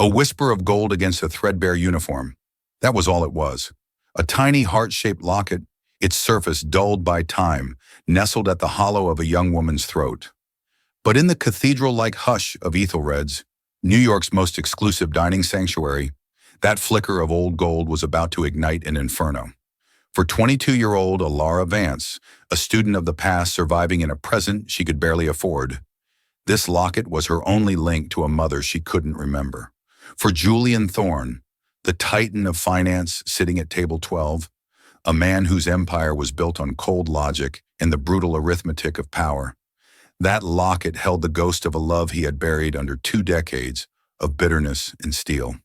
A whisper of gold against a threadbare uniform. That was all it was. A tiny heart-shaped locket, its surface dulled by time, nestled at the hollow of a young woman's throat. But in the cathedral-like hush of Ethelred's, New York's most exclusive dining sanctuary, that flicker of old gold was about to ignite an inferno. For 22-year-old Alara Vance, a student of the past surviving in a present she could barely afford, this locket was her only link to a mother she couldn't remember. For Julian Thorne, the titan of finance sitting at table 12, a man whose empire was built on cold logic and the brutal arithmetic of power, that locket held the ghost of a love he had buried under 2 decades of bitterness and steel.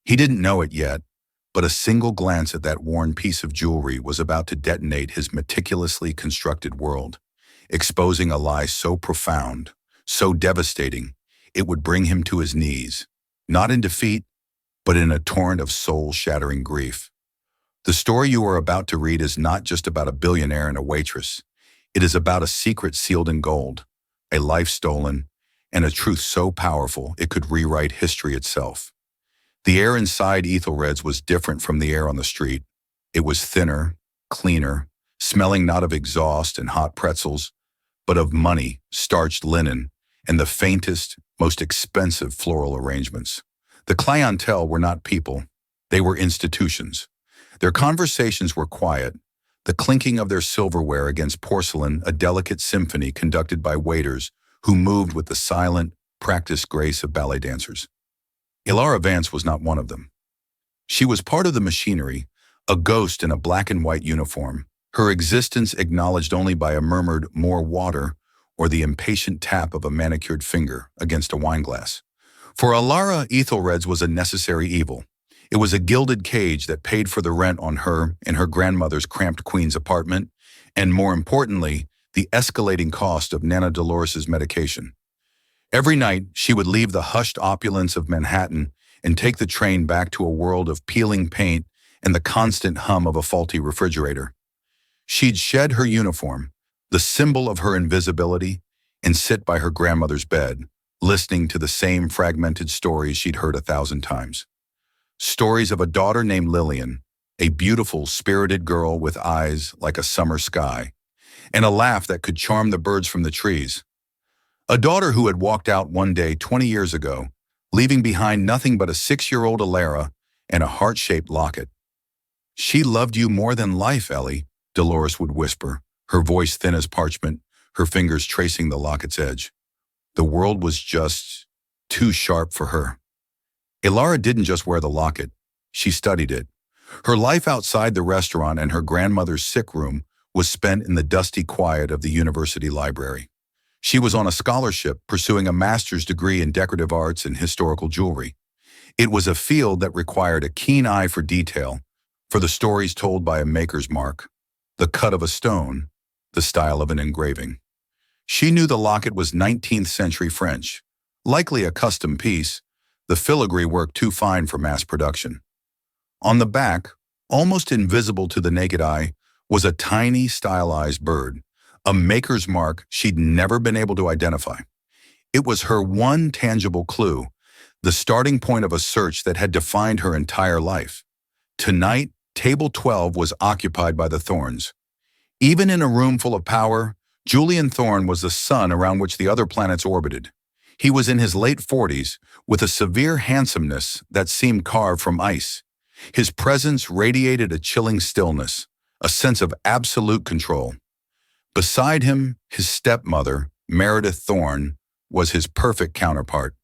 He didn't know it yet, but a single glance at that worn piece of jewelry was about to detonate his meticulously constructed world, exposing a lie so profound, so devastating, it would bring him to his knees, not in defeat, but in a torrent of soul-shattering grief. The story you are about to read is not just about a billionaire and a waitress. It is about a secret sealed in gold, a life stolen, and a truth so powerful it could rewrite history itself. The air inside Ethelred's was different from the air on the street. It was thinner, cleaner, smelling not of exhaust and hot pretzels, but of money, starched linen, and the faintest, most expensive floral arrangements. The clientele were not people, they were institutions. Their conversations were quiet, the clinking of their silverware against porcelain a delicate symphony conducted by waiters who moved with the silent, practiced grace of ballet dancers. Alara Vance was not one of them. She was part of the machinery, a ghost in a black and white uniform, her existence acknowledged only by a murmured "more water" or the impatient tap of a manicured finger against a wineglass. For Alara, Ethelred's was a necessary evil. It was a gilded cage that paid for the rent on her and her grandmother's cramped Queens apartment, and more importantly, the escalating cost of Nana Dolores's medication. Every night, she would leave the hushed opulence of Manhattan and take the train back to a world of peeling paint and the constant hum of a faulty refrigerator. She'd shed her uniform, the symbol of her invisibility, and sit by her grandmother's bed, listening to the same fragmented stories she'd heard 1,000 times. Stories of a daughter named Lillian, a beautiful, spirited girl with eyes like a summer sky, and a laugh that could charm the birds from the trees. A daughter who had walked out one day 20 years ago, leaving behind nothing but a 6-year-old Alara and a heart-shaped locket. "She loved you more than life, Ellie," Dolores would whisper, her voice thin as parchment, her fingers tracing the locket's edge. The world was just too sharp for her. Alara didn't just wear the locket, she studied it. Her life outside the restaurant and her grandmother's sick room was spent in the dusty quiet of the university library. She was on a scholarship pursuing a master's degree in decorative arts and historical jewelry. It was a field that required a keen eye for detail, for the stories told by a maker's mark, the cut of a stone, the style of an engraving. She knew the locket was 19th century French, likely a custom piece, the filigree work too fine for mass production. On the back, almost invisible to the naked eye, was a tiny stylized bird, a maker's mark she'd never been able to identify. It was her one tangible clue, the starting point of a search that had defined her entire life. Tonight, table 12 was occupied by the Thornes. Even in a room full of power, Julian Thorne was the sun around which the other planets orbited. He was in his late 40s, with a severe handsomeness that seemed carved from ice. His presence radiated a chilling stillness, a sense of absolute control. Beside him, his stepmother, Meredith Thorne, was his perfect counterpart.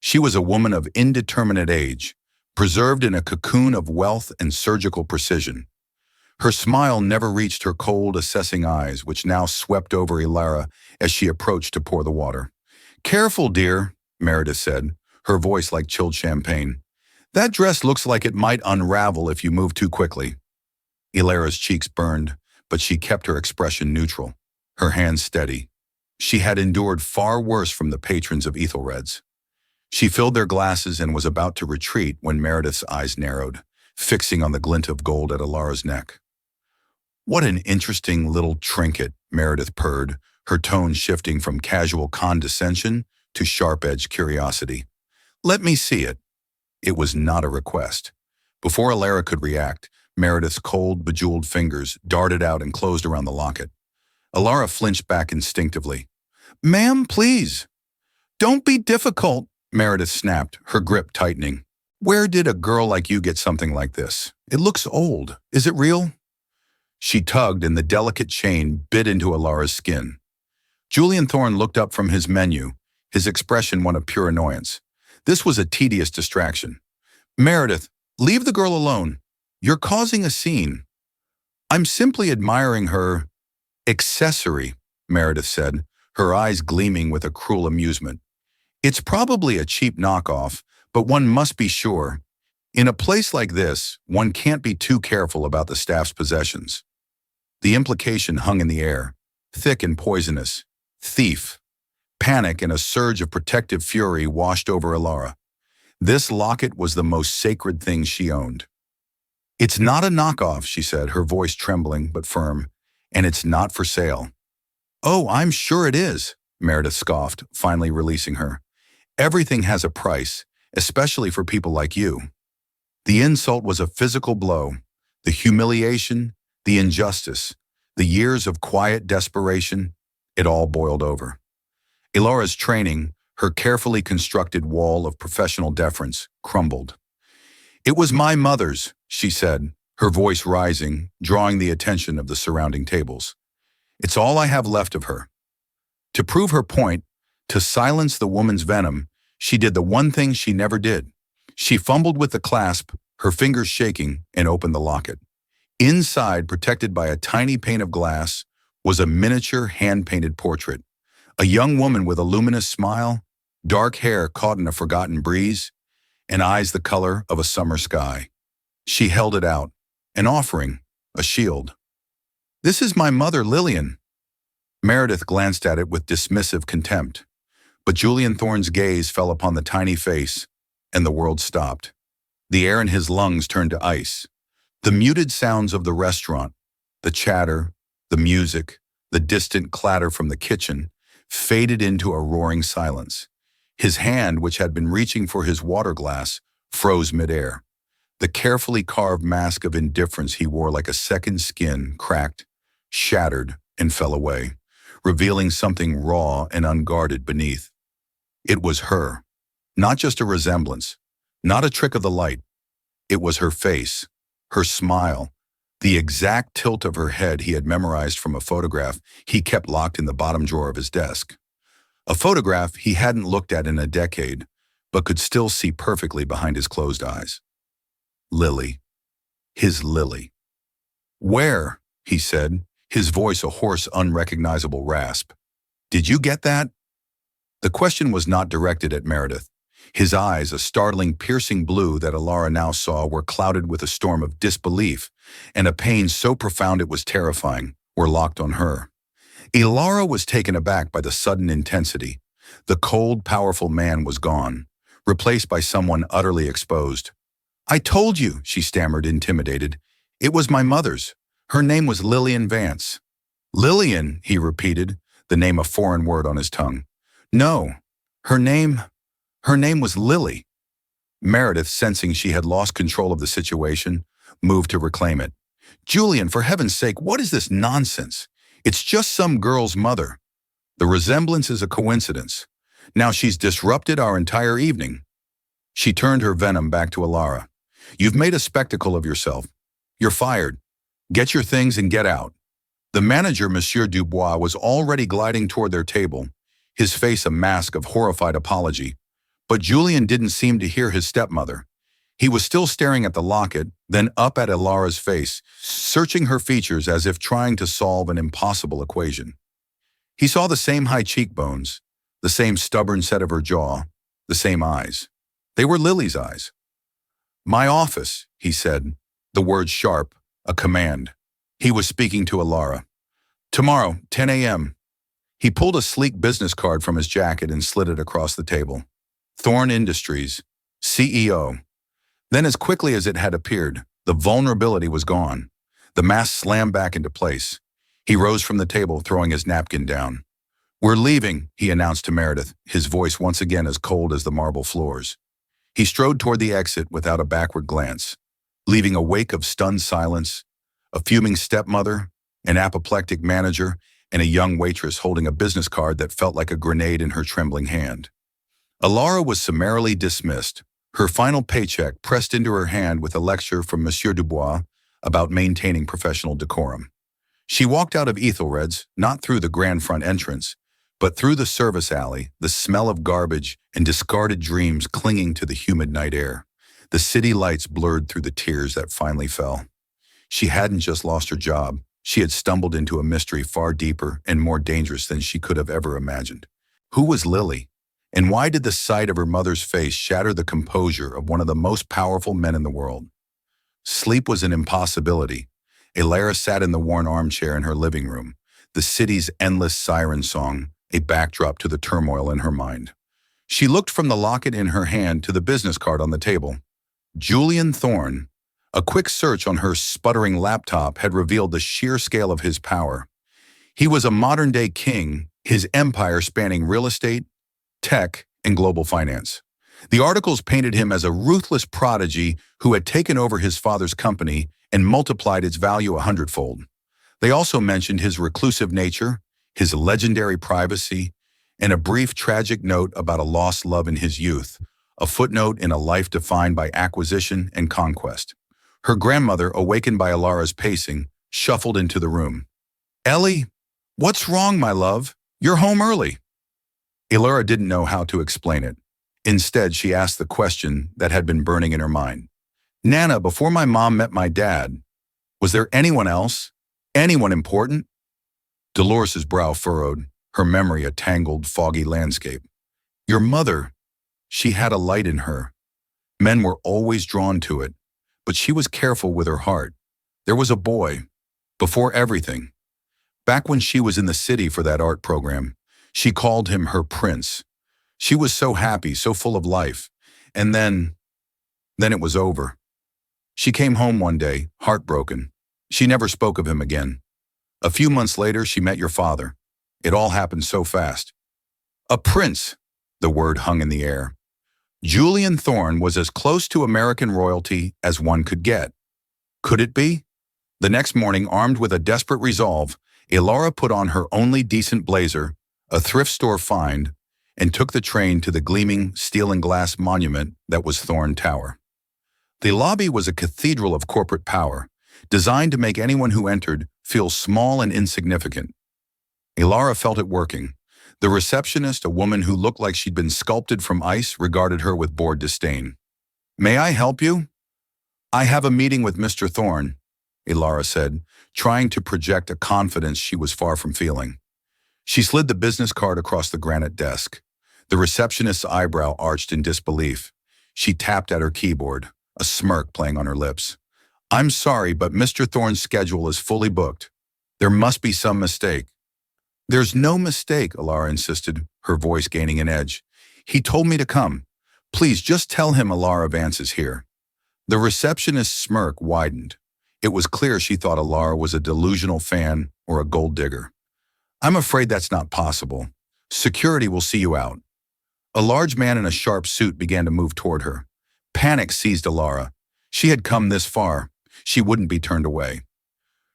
She was a woman of indeterminate age, preserved in a cocoon of wealth and surgical precision. Her smile never reached her cold, assessing eyes, which now swept over Alara as she approached to pour the water. "Careful, dear," Meredith said, her voice like chilled champagne. "That dress looks like it might unravel if you move too quickly." Alara's cheeks burned, but she kept her expression neutral, her hands steady. She had endured far worse from the patrons of Ethelred's. She filled their glasses and was about to retreat when Meredith's eyes narrowed, fixing on the glint of gold at Alara's neck. "What an interesting little trinket," Meredith purred, her tone shifting from casual condescension to sharp-edged curiosity. "Let me see it." It was not a request. Before Alara could react, Meredith's cold, bejeweled fingers darted out and closed around the locket. Alara flinched back instinctively. "Ma'am, please." "Don't be difficult," Meredith snapped, her grip tightening. "Where did a girl like you get something like this? It looks old. Is it real?" She tugged and the delicate chain bit into Alara's skin. Julian Thorne looked up from his menu, his expression one of pure annoyance. This was a tedious distraction. "Meredith, leave the girl alone. You're causing a scene." "I'm simply admiring her accessory," Meredith said, her eyes gleaming with a cruel amusement. "It's probably a cheap knockoff, but one must be sure. In a place like this, one can't be too careful about the staff's possessions." The implication hung in the air, thick and poisonous. Thief. Panic and a surge of protective fury washed over Alara. This locket was the most sacred thing she owned. "It's not a knockoff," she said, her voice trembling but firm, "and it's not for sale." "Oh, I'm sure it is," Meredith scoffed, finally releasing her. "Everything has a price, especially for people like you." The insult was a physical blow. The humiliation, the injustice, the years of quiet desperation, it all boiled over. Alara's training, her carefully constructed wall of professional deference, crumbled. "It was my mother's," she said, her voice rising, drawing the attention of the surrounding tables. "It's all I have left of her." To prove her point, to silence the woman's venom, she did the one thing she never did. She fumbled with the clasp, her fingers shaking, and opened the locket. Inside, protected by a tiny pane of glass, was a miniature hand-painted portrait. A young woman with a luminous smile, dark hair caught in a forgotten breeze, and eyes the color of a summer sky. She held it out, an offering, a shield. "This is my mother, Lillian." Meredith glanced at it with dismissive contempt, but Julian Thorne's gaze fell upon the tiny face, and the world stopped. The air in his lungs turned to ice. The muted sounds of the restaurant, the chatter, the music, the distant clatter from the kitchen, faded into a roaring silence. His hand, which had been reaching for his water glass, froze midair. The carefully carved mask of indifference he wore like a second skin cracked, shattered, and fell away, revealing something raw and unguarded beneath. It was her. Not just a resemblance, not a trick of the light. It was her face, her smile, the exact tilt of her head he had memorized from a photograph he kept locked in the bottom drawer of his desk. A photograph he hadn't looked at in a decade, but could still see perfectly behind his closed eyes. Lily. His Lily. "Where?" he said, his voice a hoarse, unrecognizable rasp. "Did you get that?" The question was not directed at Meredith. His eyes, a startling, piercing blue that Alara now saw, were clouded with a storm of disbelief, and a pain so profound it was terrifying, were locked on her. Alara was taken aback by the sudden intensity. The cold, powerful man was gone, replaced by someone utterly exposed. "I told you," she stammered, intimidated. "It was my mother's. Her name was Lillian Vance." "Lillian," he repeated, the name a foreign word on his tongue. "No, her name was Lily." Meredith, sensing she had lost control of the situation, moved to reclaim it. "Julian, for heaven's sake, what is this nonsense? It's just some girl's mother. The resemblance is a coincidence. Now she's disrupted our entire evening." She turned her venom back to Alara. "You've made a spectacle of yourself. You're fired. Get your things and get out." The manager, Monsieur Dubois, was already gliding toward their table, his face a mask of horrified apology. But Julian didn't seem to hear his stepmother. He was still staring at the locket, then up at Alara's face, searching her features as if trying to solve an impossible equation. He saw the same high cheekbones, the same stubborn set of her jaw, the same eyes. They were Lily's eyes. "My office," he said, the word sharp, a command. He was speaking to Alara. "Tomorrow, 10 a.m. He pulled a sleek business card from his jacket and slid it across the table. "Thorne Industries, CEO." Then, as quickly as it had appeared, the vulnerability was gone. The mask slammed back into place. He rose from the table, throwing his napkin down. "We're leaving," he announced to Meredith, his voice once again as cold as the marble floors. He strode toward the exit without a backward glance, leaving a wake of stunned silence, a fuming stepmother, an apoplectic manager, and a young waitress holding a business card that felt like a grenade in her trembling hand. Alara was summarily dismissed, her final paycheck pressed into her hand with a lecture from Monsieur Dubois about maintaining professional decorum. She walked out of Ethelred's, not through the grand front entrance, but through the service alley, the smell of garbage and discarded dreams clinging to the humid night air. The city lights blurred through the tears that finally fell. She hadn't just lost her job. She had stumbled into a mystery far deeper and more dangerous than she could have ever imagined. Who was Lily? And why did the sight of her mother's face shatter the composure of one of the most powerful men in the world? Sleep was an impossibility. Alara sat in the worn armchair in her living room, the city's endless siren song, a backdrop to the turmoil in her mind. She looked from the locket in her hand to the business card on the table. Julian Thorne. A quick search on her sputtering laptop had revealed the sheer scale of his power. He was a modern-day king, his empire spanning real estate, tech, and global finance. The articles painted him as a ruthless prodigy who had taken over his father's company and multiplied its value 100-fold. They also mentioned his reclusive nature, his legendary privacy, and a brief tragic note about a lost love in his youth, a footnote in a life defined by acquisition and conquest. Her grandmother, awakened by Alara's pacing, shuffled into the room. "Ellie, what's wrong, my love? You're home early." Alara didn't know how to explain it. Instead, she asked the question that had been burning in her mind. "Nana, before my mom met my dad, was there anyone else? Anyone important?" Dolores's brow furrowed, her memory a tangled, foggy landscape. "Your mother, she had a light in her. Men were always drawn to it, but she was careful with her heart. There was a boy, before everything. Back when she was in the city for that art program, she called him her prince. She was so happy, so full of life. And then it was over. She came home one day, heartbroken. She never spoke of him again. A few months later, she met your father. It all happened so fast." A prince, the word hung in the air. Julian Thorne was as close to American royalty as one could get. Could it be? The next morning, armed with a desperate resolve, Alara put on her only decent blazer, a thrift store find, and took the train to the gleaming steel and glass monument that was Thorne Tower. The lobby was a cathedral of corporate power, designed to make anyone who entered feel small and insignificant. Alara felt it working. The receptionist, a woman who looked like she'd been sculpted from ice, regarded her with bored disdain. "May I help you?" "I have a meeting with Mr. Thorne," Alara said, trying to project a confidence she was far from feeling. She slid the business card across the granite desk. The receptionist's eyebrow arched in disbelief. She tapped at her keyboard, a smirk playing on her lips. "I'm sorry, but Mr. Thorne's schedule is fully booked. There must be some mistake." "There's no mistake," Alara insisted, her voice gaining an edge. "He told me to come. Please just tell him Alara Vance is here." The receptionist's smirk widened. It was clear she thought Alara was a delusional fan or a gold digger. "I'm afraid that's not possible. Security will see you out." A large man in a sharp suit began to move toward her. Panic seized Alara. She had come this far. She wouldn't be turned away.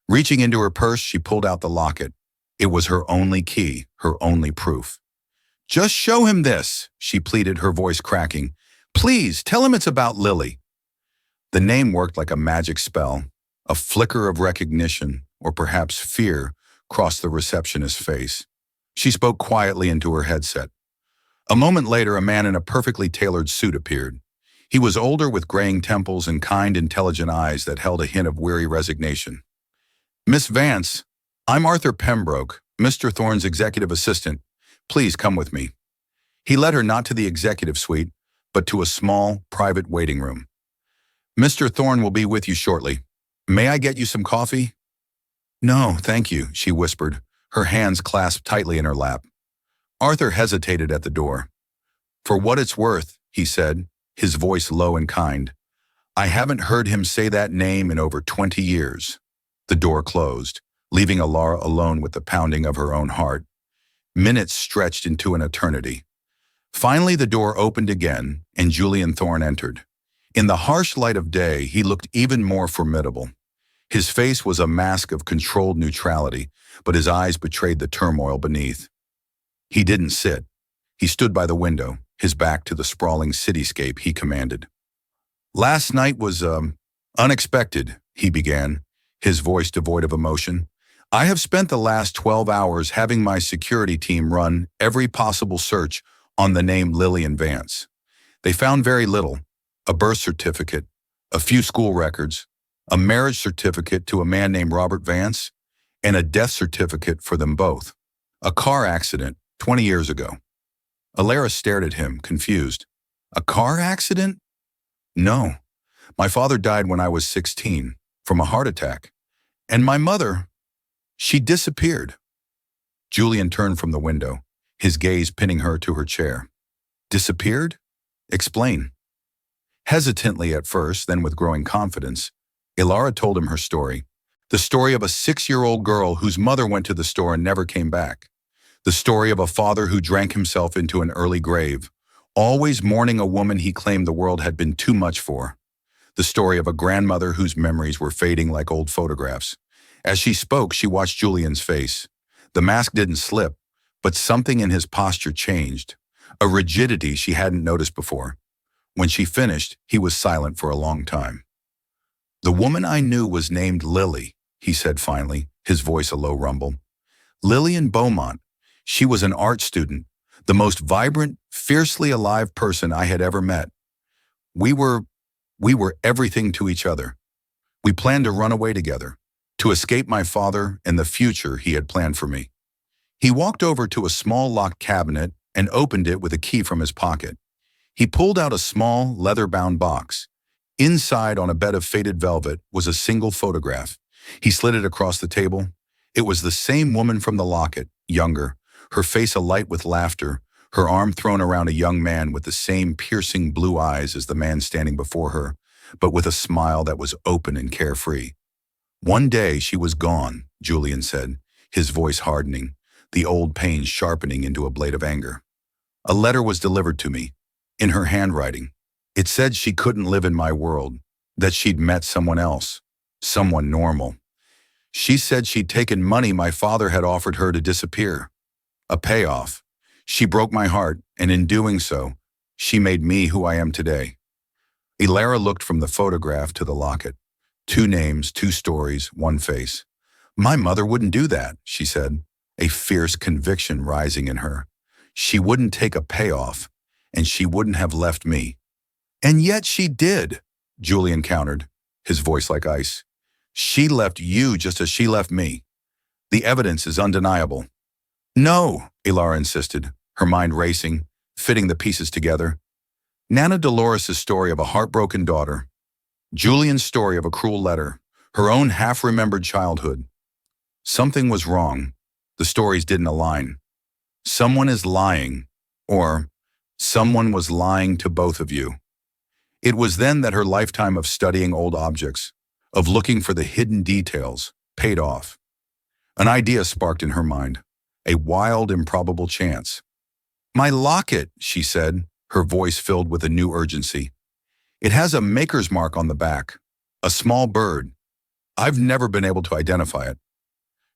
Reaching into her purse, she pulled out the locket. It was her only key, her only proof. "Just show him this," she pleaded, her voice cracking. "Please, tell him it's about Lily." The name worked like a magic spell. A flicker of recognition, or perhaps fear, crossed the receptionist's face. She spoke quietly into her headset. A moment later, a man in a perfectly tailored suit appeared. He was older, with graying temples and kind, intelligent eyes that held a hint of weary resignation. "Miss Vance, I'm Arthur Pembroke, Mr. Thorne's executive assistant. Please come with me." He led her not to the executive suite, but to a small, private waiting room. "Mr. Thorne will be with you shortly. May I get you some coffee?" "No, thank you," she whispered, her hands clasped tightly in her lap. Arthur hesitated at the door. "For what it's worth," he said, his voice low and kind, "I haven't heard him say that name in over 20 years. The door closed, leaving Alara alone with the pounding of her own heart. Minutes stretched into an eternity. Finally, the door opened again, and Julian Thorne entered. In the harsh light of day, he looked even more formidable. His face was a mask of controlled neutrality, but his eyes betrayed the turmoil beneath. He didn't sit. He stood by the window, his back to the sprawling cityscape he commanded. "Last night was, unexpected," he began, his voice devoid of emotion. "I have spent the last 12 hours having my security team run every possible search on the name Lillian Vance. They found very little: a birth certificate, a few school records, a marriage certificate to a man named Robert Vance, and a death certificate for them both. A car accident 20 years ago." Alara stared at him, confused. "A car accident?" "No. My father died when I was 16, from a heart attack. And my mother, she disappeared." Julian turned from the window, his gaze pinning her to her chair. "Disappeared? Explain." Hesitantly at first, then with growing confidence, Alara told him her story. The story of a 6-year-old girl whose mother went to the store and never came back. The story of a father who drank himself into an early grave, always mourning a woman he claimed the world had been too much for. The story of a grandmother whose memories were fading like old photographs. As she spoke, she watched Julian's face. The mask didn't slip, but something in his posture changed, a rigidity she hadn't noticed before. When she finished, he was silent for a long time. "The woman I knew was named Lily," he said finally, his voice a low rumble. "Lillian Beaumont. She was an art student, the most vibrant, fiercely alive person I had ever met. We were everything to each other. We planned to run away together, to escape my father and the future he had planned for me." He walked over to a small locked cabinet and opened it with a key from his pocket. He pulled out a small, leather-bound box. Inside, on a bed of faded velvet, was a single photograph. He slid it across the table. It was the same woman from the Locket, younger, her face alight with laughter, her arm thrown around a young man with the same piercing blue eyes as the man standing before her, but with a smile that was open and carefree. "One day she was gone," Julian said, his voice hardening, the old pain sharpening into a blade of anger. "A letter was delivered to me, in her handwriting. It said she couldn't live in my world, that she'd met someone else, someone normal. She said she'd taken money my father had offered her to disappear. A payoff. She broke my heart, and in doing so, she made me who I am today." Alara looked from the photograph to the locket. 2 names, 2 stories, 1 face. "My mother wouldn't do that," she said, a fierce conviction rising in her. "She wouldn't take a payoff, and she wouldn't have left me." "And yet she did," Julian countered, his voice like ice. "She left you just as she left me. The evidence is undeniable." "No," Alara insisted, her mind racing, fitting the pieces together. Nana Dolores' story of a heartbroken daughter, Julian's story of a cruel letter, her own half-remembered childhood. Something was wrong. The stories didn't align. Someone is lying, or someone was lying to both of you. It was then that her lifetime of studying old objects, of looking for the hidden details, paid off. An idea sparked in her mind, a wild, improbable chance. "My locket," she said, her voice filled with a new urgency. "It has a maker's mark on the back, a small bird. I've never been able to identify it."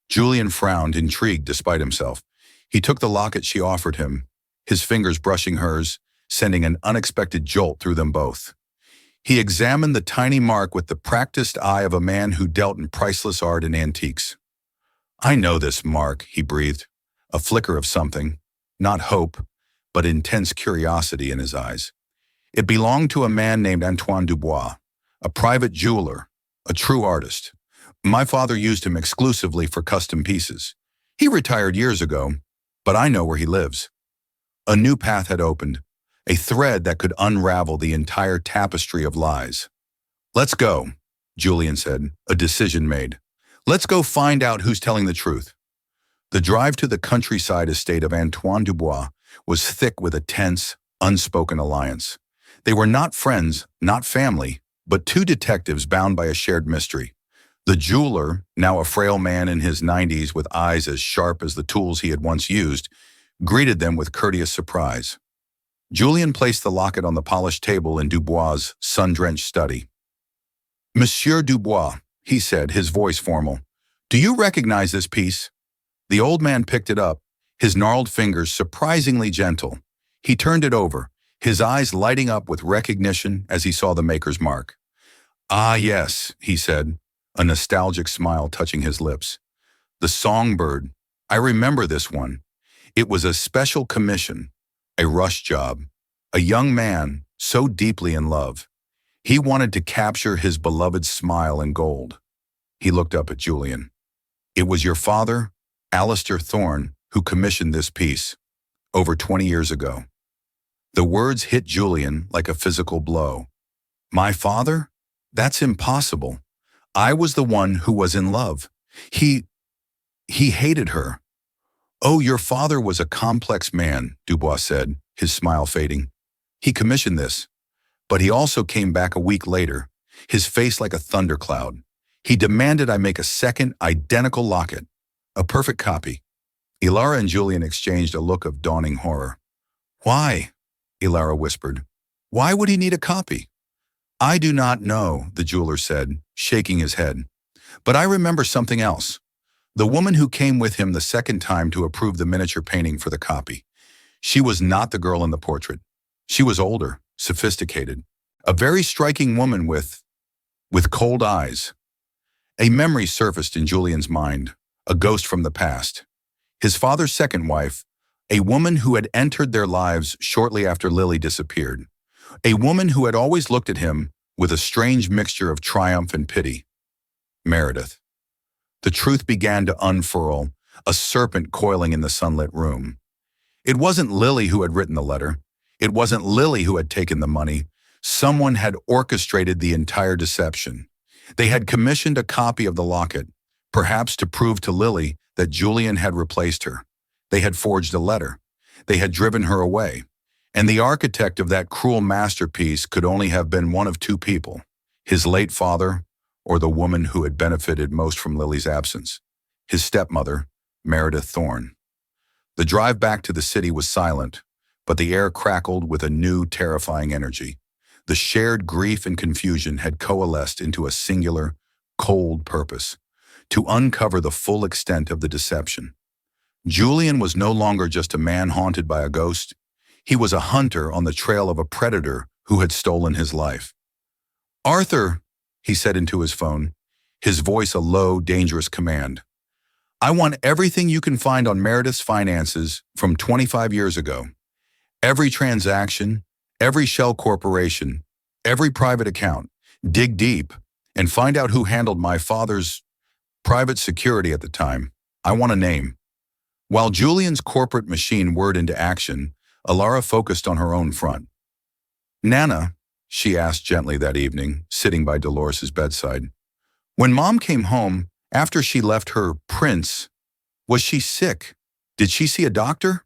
Julian frowned, intrigued despite himself. He took the locket she offered him, his fingers brushing hers, sending an unexpected jolt through them both. He examined the tiny mark with the practiced eye of a man who dealt in priceless art and antiques. "I know this mark," he breathed, a flicker of something, not hope, but intense curiosity in his eyes. "It belonged to a man named Antoine Dubois, a private jeweler, a true artist. My father used him exclusively for custom pieces. He retired years ago, but I know where he lives." A new path had opened, a thread that could unravel the entire tapestry of lies. "Let's go," Julian said, a decision made. "Let's go find out who's telling the truth." The drive to the countryside estate of Antoine Dubois was thick with a tense, unspoken alliance. They were not friends, not family, but 2 detectives bound by a shared mystery. The jeweler, now a frail man in his 90s with eyes as sharp as the tools he had once used, greeted them with courteous surprise. Julian placed the locket on the polished table in Dubois' sun-drenched study. "Monsieur Dubois," he said, his voice formal, "do you recognize this piece?" The old man picked it up, his gnarled fingers surprisingly gentle. He turned it over, his eyes lighting up with recognition as he saw the maker's mark. "Ah, yes," he said, a nostalgic smile touching his lips. "The songbird. I remember this one. It was a special commission, a rush job. A young man, so deeply in love. He wanted to capture his beloved's smile in gold." He looked up at Julian. "It was your father, Alistair Thorne, who commissioned this piece, over 20 years ago." The words hit Julian like a physical blow. "My father? That's impossible. I was the one who was in love. He hated her." "Oh, your father was a complex man," Dubois said, his smile fading. "He commissioned this, but he also came back a week later, his face like a thundercloud. He demanded I make a second identical locket, a perfect copy." Ilara and Julian exchanged a look of dawning horror. "Why?" Ilara whispered. "Why would he need a copy?" "I do not know," the jeweler said, shaking his head. "But I remember something else. The woman who came with him the second time to approve the miniature painting for the copy. She was not the girl in the portrait. She was older, sophisticated, a very striking woman with cold eyes." A memory surfaced in Julian's mind, a ghost from the past. His father's second wife, a woman who had entered their lives shortly after Lily disappeared. A woman who had always looked at him with a strange mixture of triumph and pity. Meredith. The truth began to unfurl, a serpent coiling in the sunlit room. It wasn't Lily who had written the letter. It wasn't Lily who had taken the money. Someone had orchestrated the entire deception. They had commissioned a copy of the locket, perhaps to prove to Lily that Julian had replaced her. They had forged a letter. They had driven her away. And the architect of that cruel masterpiece could only have been one of two people, his late father or the woman who had benefited most from Lily's absence, his stepmother, Meredith Thorne. The drive back to the city was silent, but the air crackled with a new, terrifying energy. The shared grief and confusion had coalesced into a singular, cold purpose, to uncover the full extent of the deception. Julian was no longer just a man haunted by a ghost. He was a hunter on the trail of a predator who had stolen his life. "Arthur," he said into his phone, his voice a low, dangerous command. "I want everything you can find on Meredith's finances from 25 years ago. Every transaction, every shell corporation, every private account. Dig deep and find out who handled my father's private security at the time. I want a name." While Julian's corporate machine whirred into action, Ilara focused on her own front. "Nana," she asked gently that evening, sitting by Dolores' bedside, "when Mom came home, after she left her prince, was she sick? Did she see a doctor?"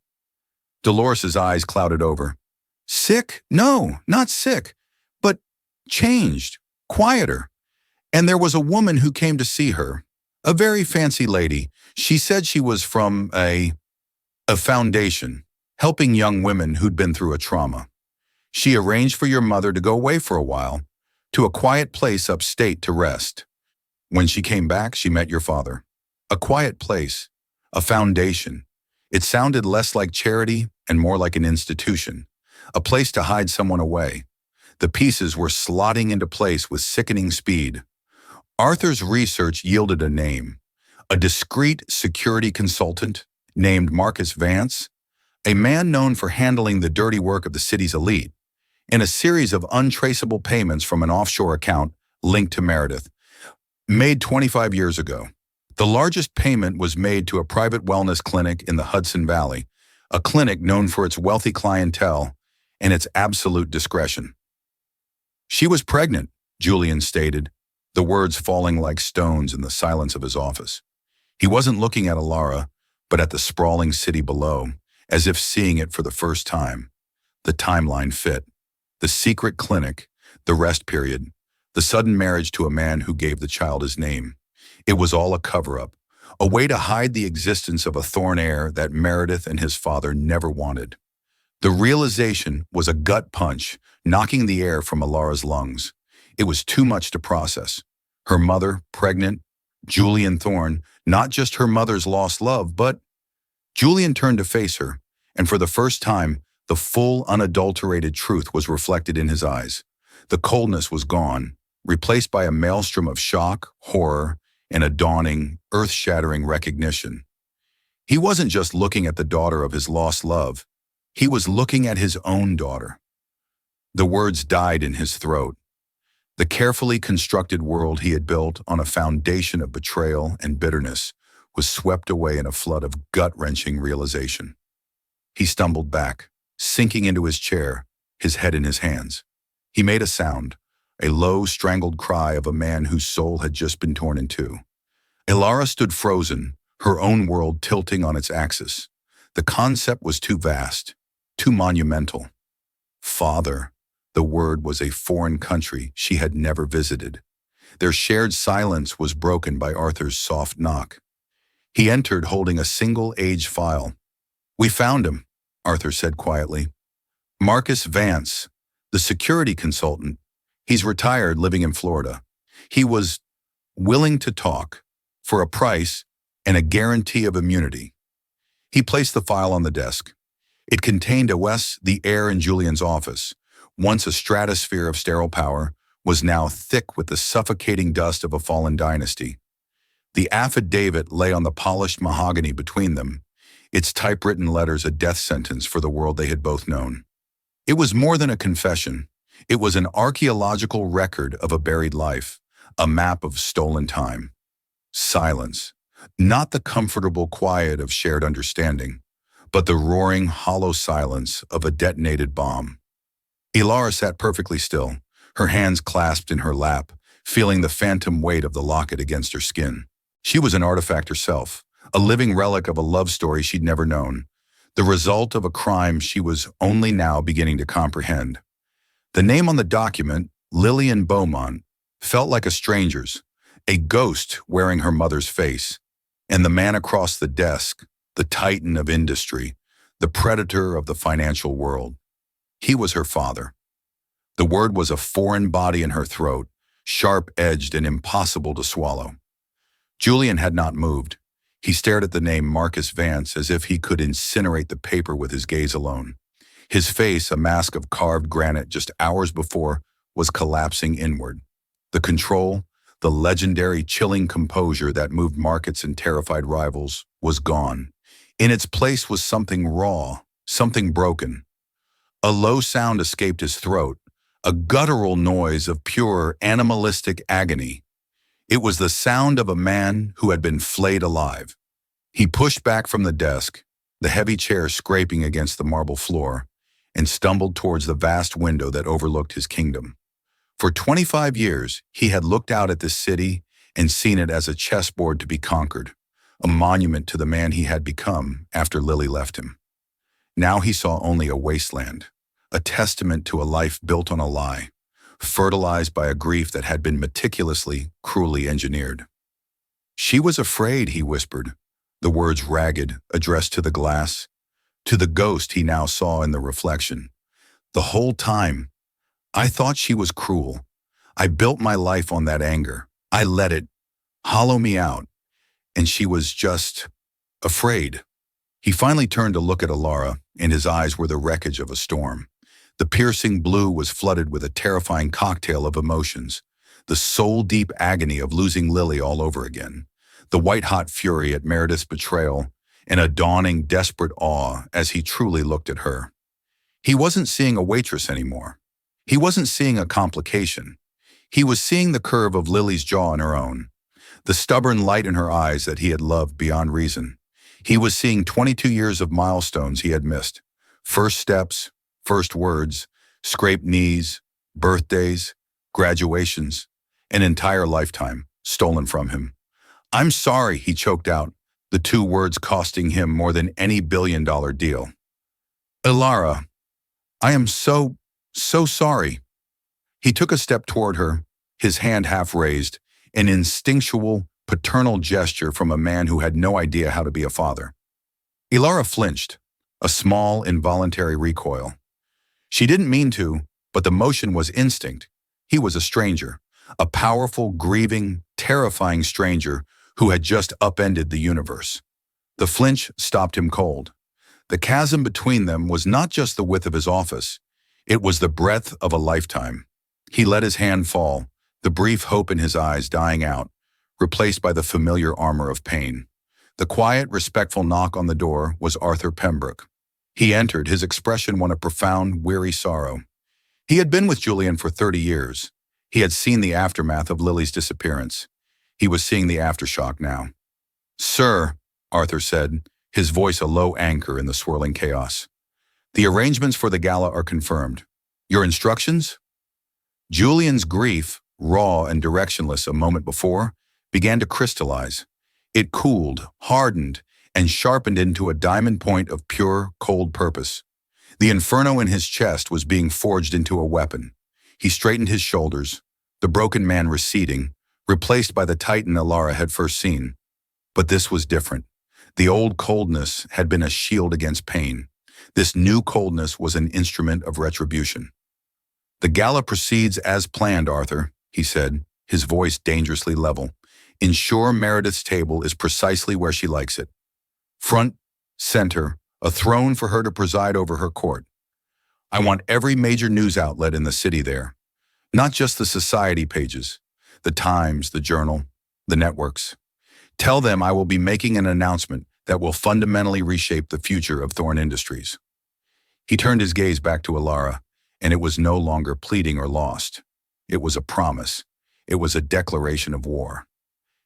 Dolores' eyes clouded over. "Sick? No, not sick, but changed, quieter. And there was a woman who came to see her, a very fancy lady. She said she was from a foundation, helping young women who'd been through a trauma. She arranged for your mother to go away for a while, to a quiet place upstate to rest. When she came back, she met your father. A quiet place, a foundation. It sounded less like charity and more like an institution, a place to hide someone away. The pieces were slotting into place with sickening speed. Arthur's research yielded a name, a discreet security consultant named Marcus Vance, a man known for handling the dirty work of the city's elite, in a series of untraceable payments from an offshore account linked to Meredith, made 25 years ago. The largest payment was made to a private wellness clinic in the Hudson Valley, a clinic known for its wealthy clientele and its absolute discretion. "She was pregnant," Julian stated, the words falling like stones in the silence of his office. He wasn't looking at Ilara, but at the sprawling city below, as if seeing it for the first time. The timeline fit. The secret clinic, the rest period, the sudden marriage to a man who gave the child his name. It was all a cover-up, a way to hide the existence of a Thorne heir that Meredith and his father never wanted. The realization was a gut punch, knocking the air from Alara's lungs. It was too much to process. Her mother, pregnant, Julian Thorne, not just her mother's lost love, but Julian turned to face her, and for the first time, the full, unadulterated truth was reflected in his eyes. The coldness was gone, replaced by a maelstrom of shock, horror, and a dawning, earth-shattering recognition. He wasn't just looking at the daughter of his lost love. He was looking at his own daughter. The words died in his throat. The carefully constructed world he had built on a foundation of betrayal and bitterness was swept away in a flood of gut-wrenching realization. He stumbled back, sinking into his chair, his head in his hands. He made a sound, a low, strangled cry of a man whose soul had just been torn in two. Alara stood frozen, her own world tilting on its axis. The concept was too vast, too monumental. Father, the word was a foreign country she had never visited. Their shared silence was broken by Arthur's soft knock. He entered holding a single age file. "We found him," Arthur said quietly. "Marcus Vance, the security consultant. He's retired, living in Florida. He was willing to talk for a price and a guarantee of immunity." He placed the file on the desk. It contained the air in Julian's office, once a stratosphere of sterile power, was now thick with the suffocating dust of a fallen dynasty. The affidavit lay on the polished mahogany between them, its typewritten letters a death sentence for the world they had both known. It was more than a confession. It was an archaeological record of a buried life, a map of stolen time. Silence. Not the comfortable quiet of shared understanding, but the roaring, hollow silence of a detonated bomb. Alara sat perfectly still, her hands clasped in her lap, feeling the phantom weight of the locket against her skin. She was an artifact herself, a living relic of a love story she'd never known, the result of a crime she was only now beginning to comprehend. The name on the document, Lillian Beaumont, felt like a stranger's, a ghost wearing her mother's face, and the man across the desk, the titan of industry, the predator of the financial world. He was her father. The word was a foreign body in her throat, sharp-edged and impossible to swallow. Julian had not moved. He stared at the name Marcus Vance as if he could incinerate the paper with his gaze alone. His face, a mask of carved granite just hours before, was collapsing inward. The control, the legendary chilling composure that moved markets and terrified rivals, was gone. In its place was something raw, something broken. A low sound escaped his throat, a guttural noise of pure, animalistic agony. It was the sound of a man who had been flayed alive. He pushed back from the desk, the heavy chair scraping against the marble floor, and stumbled towards the vast window that overlooked his kingdom. For 25 years, he had looked out at this city and seen it as a chessboard to be conquered, a monument to the man he had become after Lily left him. Now he saw only a wasteland, a testament to a life built on a lie, fertilized by a grief that had been meticulously, cruelly engineered. "She was afraid," he whispered, the words ragged, addressed to the glass, to the ghost he now saw in the reflection. "The whole time, I thought she was cruel. I built my life on that anger. I let it hollow me out, and she was just afraid." He finally turned to look at Alara, and his eyes were the wreckage of a storm. The piercing blue was flooded with a terrifying cocktail of emotions, the soul-deep agony of losing Lily all over again, the white-hot fury at Meredith's betrayal, and a dawning, desperate awe as he truly looked at her. He wasn't seeing a waitress anymore. He wasn't seeing a complication. He was seeing the curve of Lily's jaw in her own, the stubborn light in her eyes that he had loved beyond reason. He was seeing 22 years of milestones he had missed. First steps, first words, scraped knees, birthdays, graduations, an entire lifetime stolen from him. "I'm sorry," he choked out, the two words costing him more than any billion-dollar deal. "Alara, I am so sorry." He took a step toward her, his hand half raised, an instinctual, paternal gesture from a man who had no idea how to be a father. Alara flinched, a small, involuntary recoil. She didn't mean to, but the motion was instinct. He was a stranger, a powerful, grieving, terrifying stranger who had just upended the universe. The flinch stopped him cold. The chasm between them was not just the width of his office. It was the breadth of a lifetime. He let his hand fall, the brief hope in his eyes dying out, replaced by the familiar armor of pain. The quiet, respectful knock on the door was Arthur Pembroke. He entered, his expression one of profound, weary sorrow. He had been with Julian for 30 years. He had seen the aftermath of Lily's disappearance. He was seeing the aftershock now. "Sir," Arthur said, his voice a low anchor in the swirling chaos. "The arrangements for the gala are confirmed. Your instructions?" Julian's grief, raw and directionless a moment before, began to crystallize. It cooled, hardened, and sharpened into a diamond point of pure, cold purpose. The inferno in his chest was being forged into a weapon. He straightened his shoulders, the broken man receding, replaced by the titan Alara had first seen. But this was different. The old coldness had been a shield against pain. This new coldness was an instrument of retribution. "The gala proceeds as planned, Arthur," he said, his voice dangerously level. "Ensure Meredith's table is precisely where she likes it. Front, center, a throne for her to preside over her court. I want every major news outlet in the city there. Not just the society pages, the Times, the Journal, the networks. Tell them I will be making an announcement that will fundamentally reshape the future of Thorne Industries." He turned his gaze back to Alara, and it was no longer pleading or lost. It was a promise. It was a declaration of war.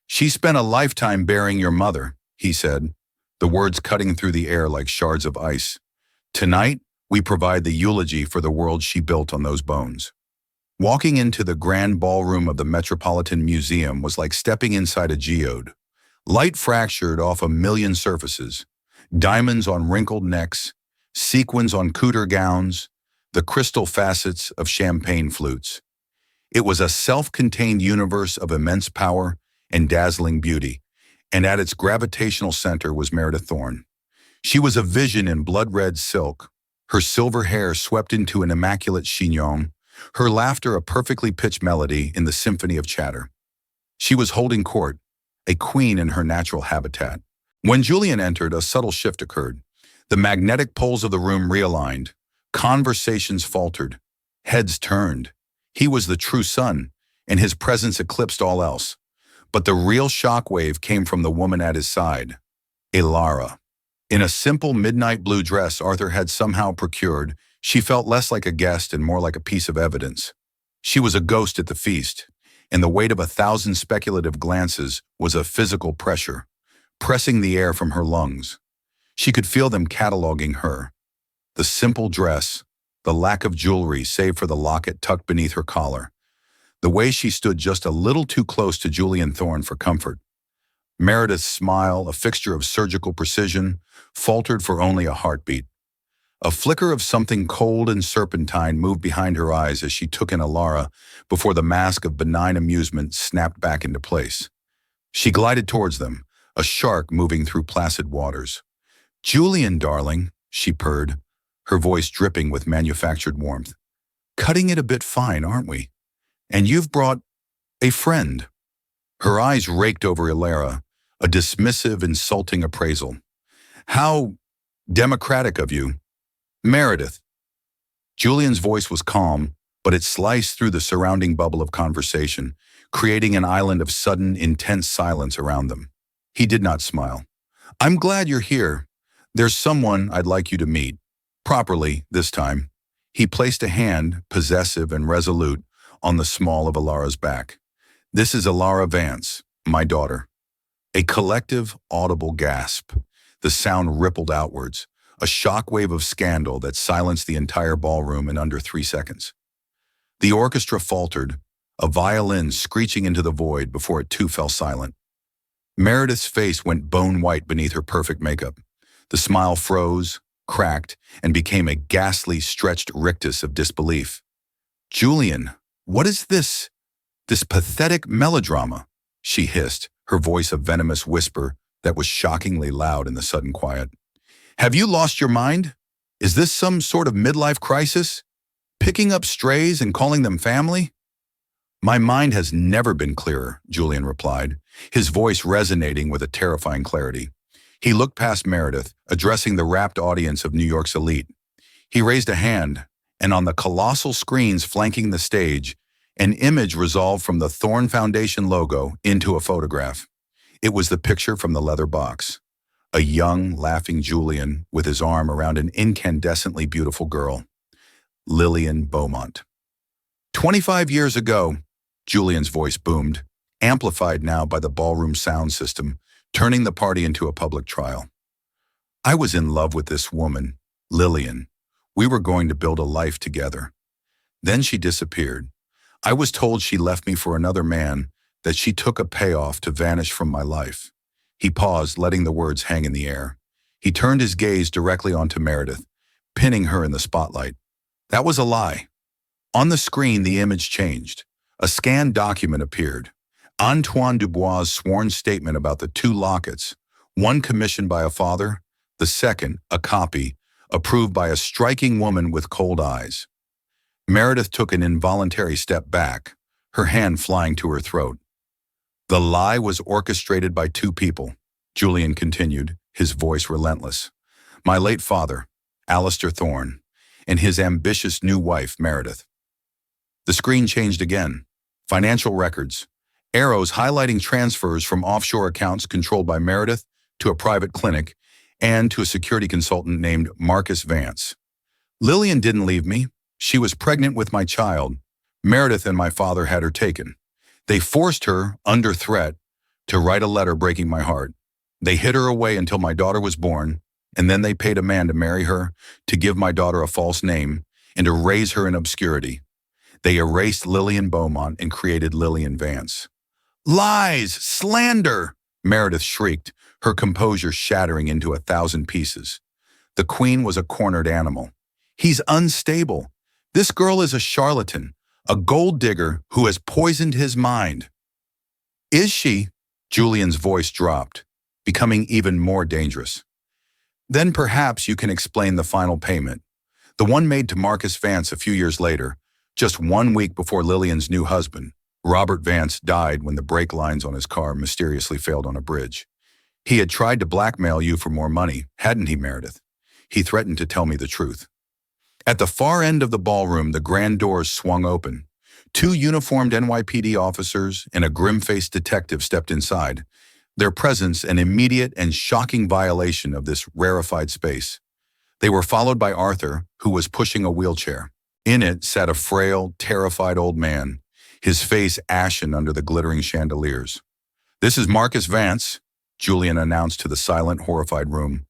"She spent a lifetime bearing your mother," he said, the words cutting through the air like shards of ice. "Tonight, we provide the eulogy for the world she built on those bones." Walking into the grand ballroom of the Metropolitan Museum was like stepping inside a geode. Light fractured off a million surfaces, diamonds on wrinkled necks, sequins on couture gowns, the crystal facets of champagne flutes. It was a self-contained universe of immense power and dazzling beauty, and at its gravitational center was Meredith Thorne. She was a vision in blood-red silk, her silver hair swept into an immaculate chignon, her laughter a perfectly pitched melody in the symphony of chatter. She was holding court, a queen in her natural habitat. When Julian entered, a subtle shift occurred. The magnetic poles of the room realigned. Conversations faltered. Heads turned. He was the true sun, and his presence eclipsed all else. But the real shockwave came from the woman at his side, Alara. In a simple midnight blue dress Arthur had somehow procured, she felt less like a guest and more like a piece of evidence. She was a ghost at the feast, and the weight of 1,000 speculative glances was a physical pressure, pressing the air from her lungs. She could feel them cataloging her. The simple dress, the lack of jewelry save for the locket tucked beneath her collar, the way she stood just a little too close to Julian Thorne for comfort. Meredith's smile, a fixture of surgical precision, faltered for only a heartbeat. A flicker of something cold and serpentine moved behind her eyes as she took in Alara before the mask of benign amusement snapped back into place. She glided towards them, a shark moving through placid waters. "Julian, darling," she purred, her voice dripping with manufactured warmth. "Cutting it a bit fine, aren't we? And you've brought a friend." Her eyes raked over Alara, a dismissive, insulting appraisal. "How democratic of you. Meredith." Julian's voice was calm, but it sliced through the surrounding bubble of conversation, creating an island of sudden, intense silence around them. He did not smile. "I'm glad you're here. There's someone I'd like you to meet. Properly, this time." He placed a hand, possessive and resolute, on the small of Alara's back. "This is Alara Vance, my daughter." A collective, audible gasp. The sound rippled outwards, a shockwave of scandal that silenced the entire ballroom in under 3 seconds. The orchestra faltered, a violin screeching into the void before it too fell silent. Meredith's face went bone white beneath her perfect makeup. The smile froze, cracked, and became a ghastly, stretched rictus of disbelief. "Julian, what is this? This pathetic melodrama?" she hissed, her voice a venomous whisper that was shockingly loud in the sudden quiet. Have you lost your mind? Is this some sort of midlife crisis? Picking up strays and calling them family? My mind has never been clearer, Julian replied, his voice resonating with a terrifying clarity. He looked past Meredith, addressing the rapt audience of New York's elite. He raised a hand, and on the colossal screens flanking the stage, an image resolved from the Thorn Foundation logo into a photograph. It was the picture from the leather box. A young, laughing Julian with his arm around an incandescently beautiful girl. Lillian Beaumont. 25 years ago, Julian's voice boomed, amplified now by the ballroom sound system, turning the party into a public trial. I was in love with this woman, Lillian. We were going to build a life together. Then she disappeared. I was told she left me for another man, that she took a payoff to vanish from my life. He paused, letting the words hang in the air. He turned his gaze directly onto Meredith, pinning her in the spotlight. That was a lie. On the screen, the image changed. A scanned document appeared. Antoine Dubois' sworn statement about the two lockets, one commissioned by a father, the second, a copy, approved by a striking woman with cold eyes. Meredith took an involuntary step back, her hand flying to her throat. The lie was orchestrated by two people, Julian continued, his voice relentless. My late father, Alistair Thorne, and his ambitious new wife, Meredith. The screen changed again. Financial records, arrows highlighting transfers from offshore accounts controlled by Meredith to a private clinic and to a security consultant named Marcus Vance. Lillian didn't leave me. She was pregnant with my child. Meredith and my father had her taken. They forced her, under threat, to write a letter breaking my heart. They hid her away until my daughter was born, and then they paid a man to marry her, to give my daughter a false name, and to raise her in obscurity. They erased Lillian Beaumont and created Lillian Vance. Lies! Slander! Meredith shrieked, her composure shattering into 1,000 pieces. The queen was a cornered animal. He's unstable. This girl is a charlatan, a gold digger who has poisoned his mind. Is she? Julian's voice dropped, becoming even more dangerous. Then perhaps you can explain the final payment, the one made to Marcus Vance a few years later, just 1 week before Lillian's new husband, Robert Vance, died when the brake lines on his car mysteriously failed on a bridge. He had tried to blackmail you for more money, hadn't he, Meredith? He threatened to tell me the truth. At the far end of the ballroom, the grand doors swung open. 2 uniformed NYPD officers and a grim-faced detective stepped inside, their presence an immediate and shocking violation of this rarefied space. They were followed by Arthur, who was pushing a wheelchair. In it sat a frail, terrified old man, his face ashen under the glittering chandeliers. This is Marcus Vance, Julian announced to the silent, horrified room.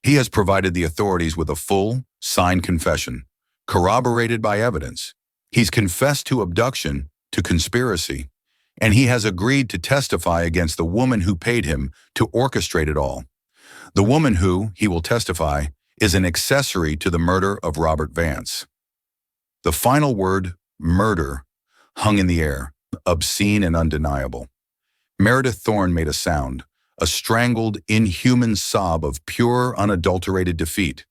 He has provided the authorities with a full, signed confession, corroborated by evidence. He's confessed to abduction, to conspiracy, and he has agreed to testify against the woman who paid him to orchestrate it all. The woman who, he will testify, is an accessory to the murder of Robert Vance. The final word, murder, hung in the air, obscene and undeniable. Meredith Thorne made a sound, a strangled, inhuman sob of pure, unadulterated defeat.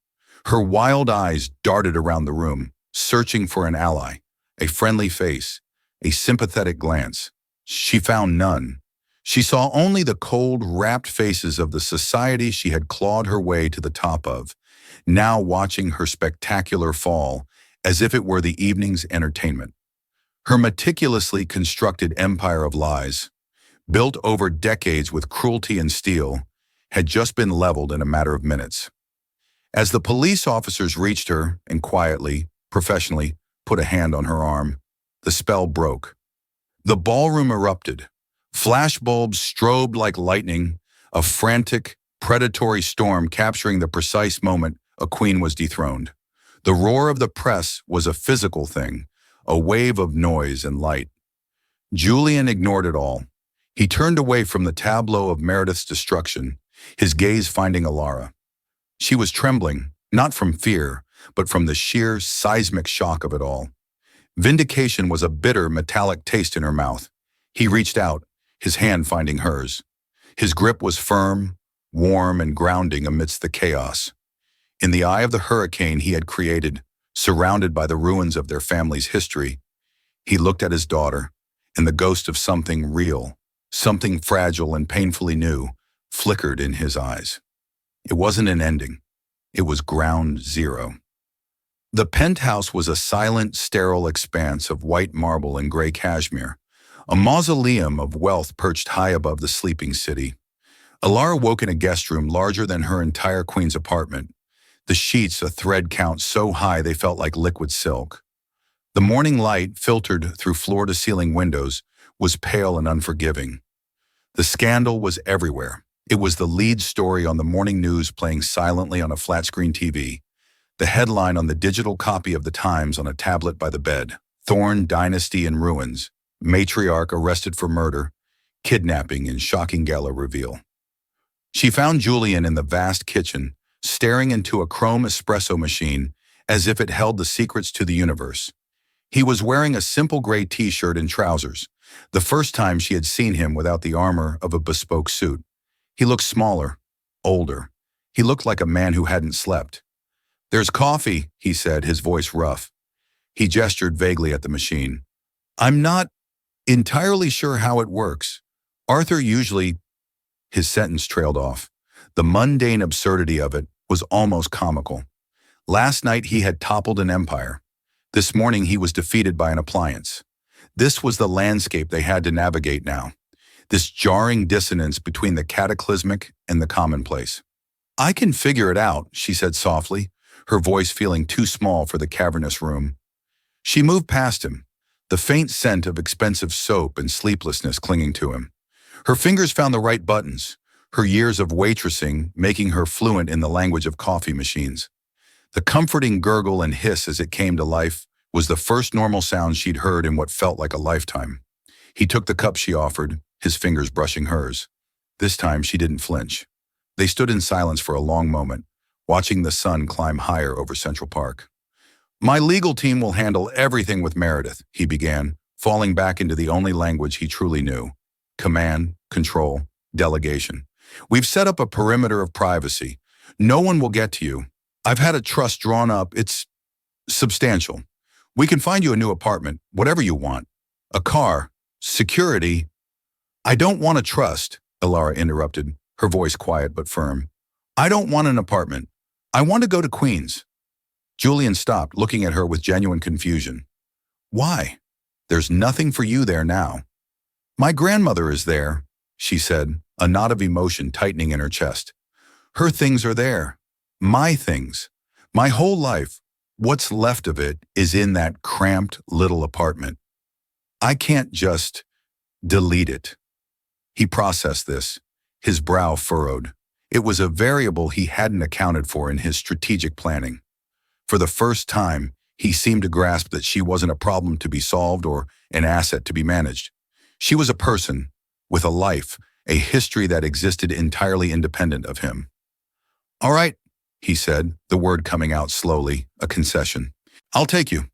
Her wild eyes darted around the room, searching for an ally, a friendly face, a sympathetic glance. She found none. She saw only the cold, rapt faces of the society she had clawed her way to the top of, now watching her spectacular fall as if it were the evening's entertainment. Her meticulously constructed empire of lies, built over decades with cruelty and steel, had just been leveled in a matter of minutes. As the police officers reached her and quietly, professionally, put a hand on her arm, the spell broke. The ballroom erupted. Flashbulbs strobed like lightning, a frantic, predatory storm capturing the precise moment a queen was dethroned. The roar of the press was a physical thing, a wave of noise and light. Julian ignored it all. He turned away from the tableau of Meredith's destruction, his gaze finding Alara. She was trembling, not from fear, but from the sheer seismic shock of it all. Vindication was a bitter, metallic taste in her mouth. He reached out, his hand finding hers. His grip was firm, warm, and grounding amidst the chaos. In the eye of the hurricane he had created, surrounded by the ruins of their family's history, he looked at his daughter, and the ghost of something real, something fragile and painfully new, flickered in his eyes. It wasn't an ending. It was ground zero. The penthouse was a silent, sterile expanse of white marble and gray cashmere, a mausoleum of wealth perched high above the sleeping city. Alara woke in a guest room larger than her entire queen's apartment, the sheets a thread count so high they felt like liquid silk. The morning light, filtered through floor-to-ceiling windows, was pale and unforgiving. The scandal was everywhere. It was the lead story on the morning news playing silently on a flat-screen TV, the headline on the digital copy of the Times on a tablet by the bed. Thorne dynasty in ruins, matriarch arrested for murder, kidnapping in shocking gala reveal. She found Julian in the vast kitchen, staring into a chrome espresso machine as if it held the secrets to the universe. He was wearing a simple gray t-shirt and trousers, the first time she had seen him without the armor of a bespoke suit. He looked smaller, older. He looked like a man who hadn't slept. "There's coffee," he said, his voice rough. He gestured vaguely at the machine. "I'm not entirely sure how it works. Arthur usually—" His sentence trailed off. The mundane absurdity of it was almost comical. Last night he had toppled an empire. This morning he was defeated by an appliance. This was the landscape they had to navigate now, this jarring dissonance between the cataclysmic and the commonplace. "I can figure it out," she said softly, her voice feeling too small for the cavernous room. She moved past him, the faint scent of expensive soap and sleeplessness clinging to him. Her fingers found the right buttons, her years of waitressing making her fluent in the language of coffee machines. The comforting gurgle and hiss as it came to life was the first normal sound she'd heard in what felt like a lifetime. He took the cup she offered, his fingers brushing hers. This time she didn't flinch. They stood in silence for a long moment, watching the sun climb higher over Central Park. "My legal team will handle everything with Meredith," he began, falling back into the only language he truly knew: command, control, delegation. "We've set up a perimeter of privacy. No one will get to you. I've had a trust drawn up. It's substantial. We can find you a new apartment, whatever you want. A car, security." "I don't want a trust," Alara interrupted, her voice quiet but firm. "I don't want an apartment. I want to go to Queens." Julian stopped, looking at her with genuine confusion. "Why? There's nothing for you there now." "My grandmother is there," she said, a knot of emotion tightening in her chest. "Her things are there. My things. My whole life. What's left of it is in that cramped little apartment. I can't just delete it." He processed this, his brow furrowed. It was a variable he hadn't accounted for in his strategic planning. For the first time, he seemed to grasp that she wasn't a problem to be solved or an asset to be managed. She was a person, with a life, a history that existed entirely independent of him. "All right," he said, the word coming out slowly, a concession. "I'll take you."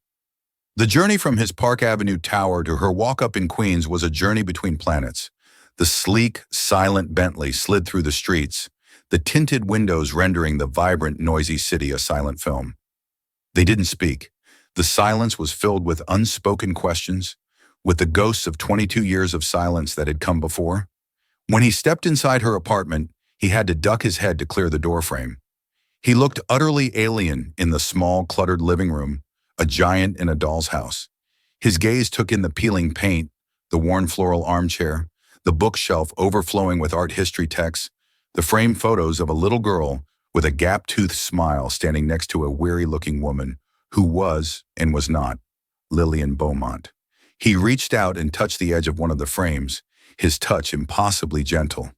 The journey from his Park Avenue tower to her walk-up in Queens was a journey between planets. The sleek, silent Bentley slid through the streets, the tinted windows rendering the vibrant, noisy city a silent film. They didn't speak. The silence was filled with unspoken questions, with the ghosts of 22 years of silence that had come before. When he stepped inside her apartment, he had to duck his head to clear the doorframe. He looked utterly alien in the small, cluttered living room, a giant in a doll's house. His gaze took in the peeling paint, the worn floral armchair, the bookshelf overflowing with art history texts, the framed photos of a little girl with a gap-toothed smile standing next to a weary-looking woman who was, and was not, Lillian Beaumont. He reached out and touched the edge of one of the frames, his touch impossibly gentle.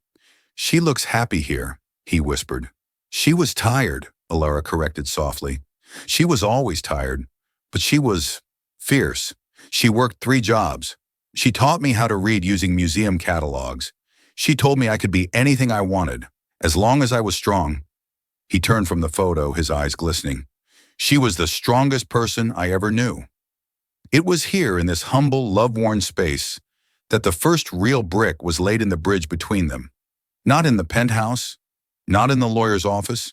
"She looks happy here," he whispered. "She was tired," Alara corrected softly. "She was always tired, but she was fierce. She worked 3 jobs. She taught me how to read using museum catalogs. She told me I could be anything I wanted, as long as I was strong." He turned from the photo, his eyes glistening. "She was the strongest person I ever knew." It was here, in this humble, love-worn space, that the first real brick was laid in the bridge between them. Not in the penthouse, not in the lawyer's office,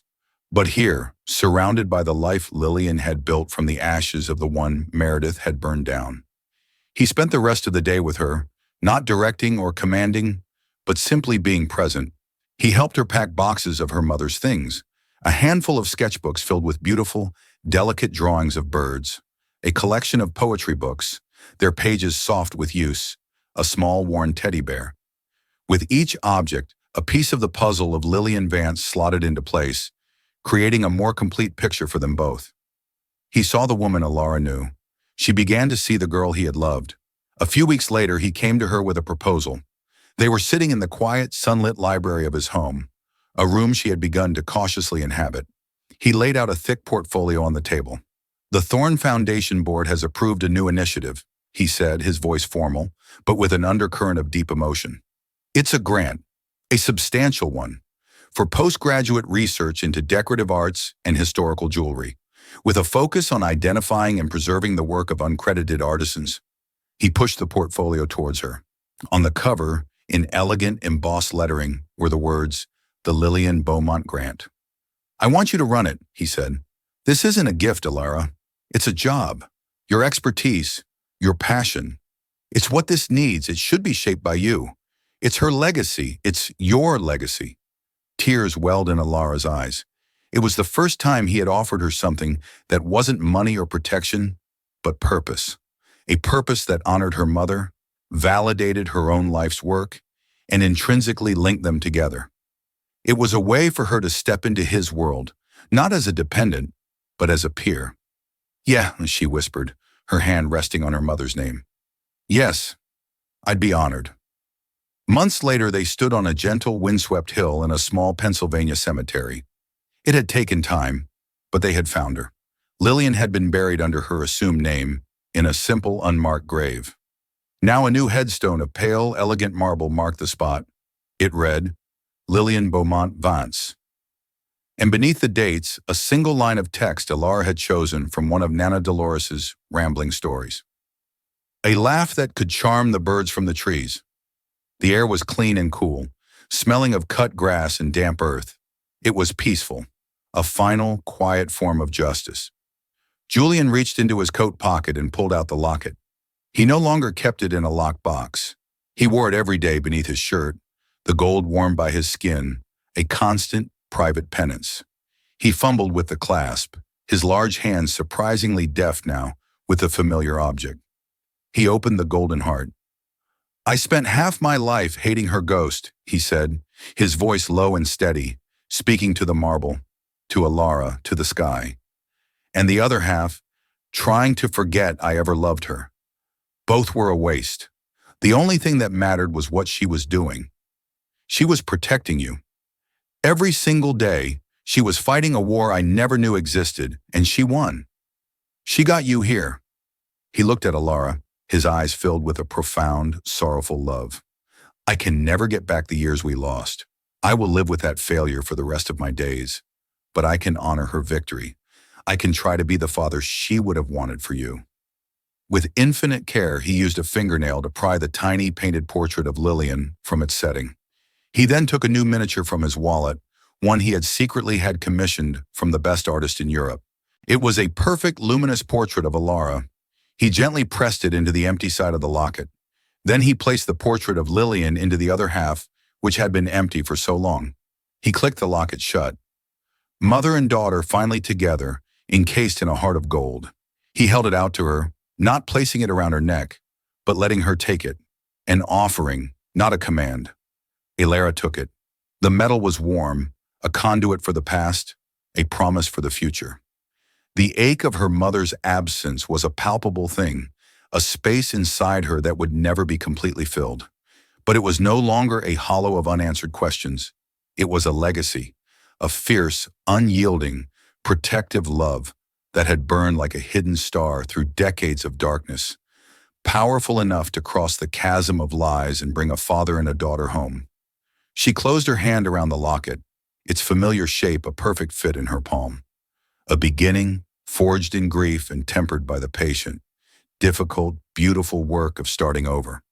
but here, surrounded by the life Lillian had built from the ashes of the one Meredith had burned down. He spent the rest of the day with her, not directing or commanding, but simply being present. He helped her pack boxes of her mother's things, a handful of sketchbooks filled with beautiful, delicate drawings of birds, a collection of poetry books, their pages soft with use, a small worn teddy bear. With each object, a piece of the puzzle of Lillian Vance slotted into place, creating a more complete picture for them both. He saw the woman Alara knew. She began to see the girl he had loved. A few weeks later, he came to her with a proposal. They were sitting in the quiet, sunlit library of his home, a room she had begun to cautiously inhabit. He laid out a thick portfolio on the table. "The Thorn Foundation Board has approved a new initiative," he said, his voice formal, but with an undercurrent of deep emotion. "It's a grant, a substantial one, for postgraduate research into decorative arts and historical jewelry, with a focus on identifying and preserving the work of uncredited artisans." He pushed the portfolio towards her. On the cover, in elegant, embossed lettering, were the words, "The Lillian Beaumont Grant." "I want you to run it," he said. "This isn't a gift, Alara. It's a job. Your expertise, your passion. It's what this needs. It should be shaped by you. It's her legacy. It's your legacy." Tears welled in Alara's eyes. It was the first time he had offered her something that wasn't money or protection, but purpose. A purpose that honored her mother, validated her own life's work, and intrinsically linked them together. It was a way for her to step into his world, not as a dependent, but as a peer. "Yeah," she whispered, her hand resting on her mother's name. "Yes, I'd be honored." Months later, they stood on a gentle, windswept hill in a small Pennsylvania cemetery. It had taken time, but they had found her. Lillian had been buried under her assumed name, in a simple, unmarked grave. Now a new headstone of pale, elegant marble marked the spot. It read, "Lillian Beaumont Vance." And beneath the dates, a single line of text Alara had chosen from one of Nana Dolores's rambling stories. "A laugh that could charm the birds from the trees." The air was clean and cool, smelling of cut grass and damp earth. It was peaceful, a final, quiet form of justice. Julian reached into his coat pocket and pulled out the locket. He no longer kept it in a locked box. He wore it every day beneath his shirt, the gold warmed by his skin, a constant, private penance. He fumbled with the clasp, his large hands surprisingly deft now with the familiar object. He opened the golden heart. "I spent half my life hating her ghost," he said, his voice low and steady, speaking to the marble, to Alara, to the sky. "And the other half, trying to forget I ever loved her. Both were a waste. The only thing that mattered was what she was doing. She was protecting you. Every single day, she was fighting a war I never knew existed, and she won. She got you here." He looked at Alara, his eyes filled with a profound, sorrowful love. "I can never get back the years we lost. I will live with that failure for the rest of my days. But I can honor her victory. I can try to be the father she would have wanted for you." With infinite care, he used a fingernail to pry the tiny painted portrait of Lillian from its setting. He then took a new miniature from his wallet, one he had secretly had commissioned from the best artist in Europe. It was a perfect, luminous portrait of Alara. He gently pressed it into the empty side of the locket. Then he placed the portrait of Lillian into the other half, which had been empty for so long. He clicked the locket shut. Mother and daughter finally together, encased in a heart of gold. He held it out to her, not placing it around her neck, but letting her take it. An offering, not a command. Alara took it. The metal was warm, a conduit for the past, a promise for the future. The ache of her mother's absence was a palpable thing, a space inside her that would never be completely filled. But it was no longer a hollow of unanswered questions. It was a legacy, a fierce, unyielding, protective love that had burned like a hidden star through decades of darkness, powerful enough to cross the chasm of lies and bring a father and a daughter home. She closed her hand around the locket, its familiar shape a perfect fit in her palm. A beginning, forged in grief and tempered by the patient, difficult, beautiful work of starting over.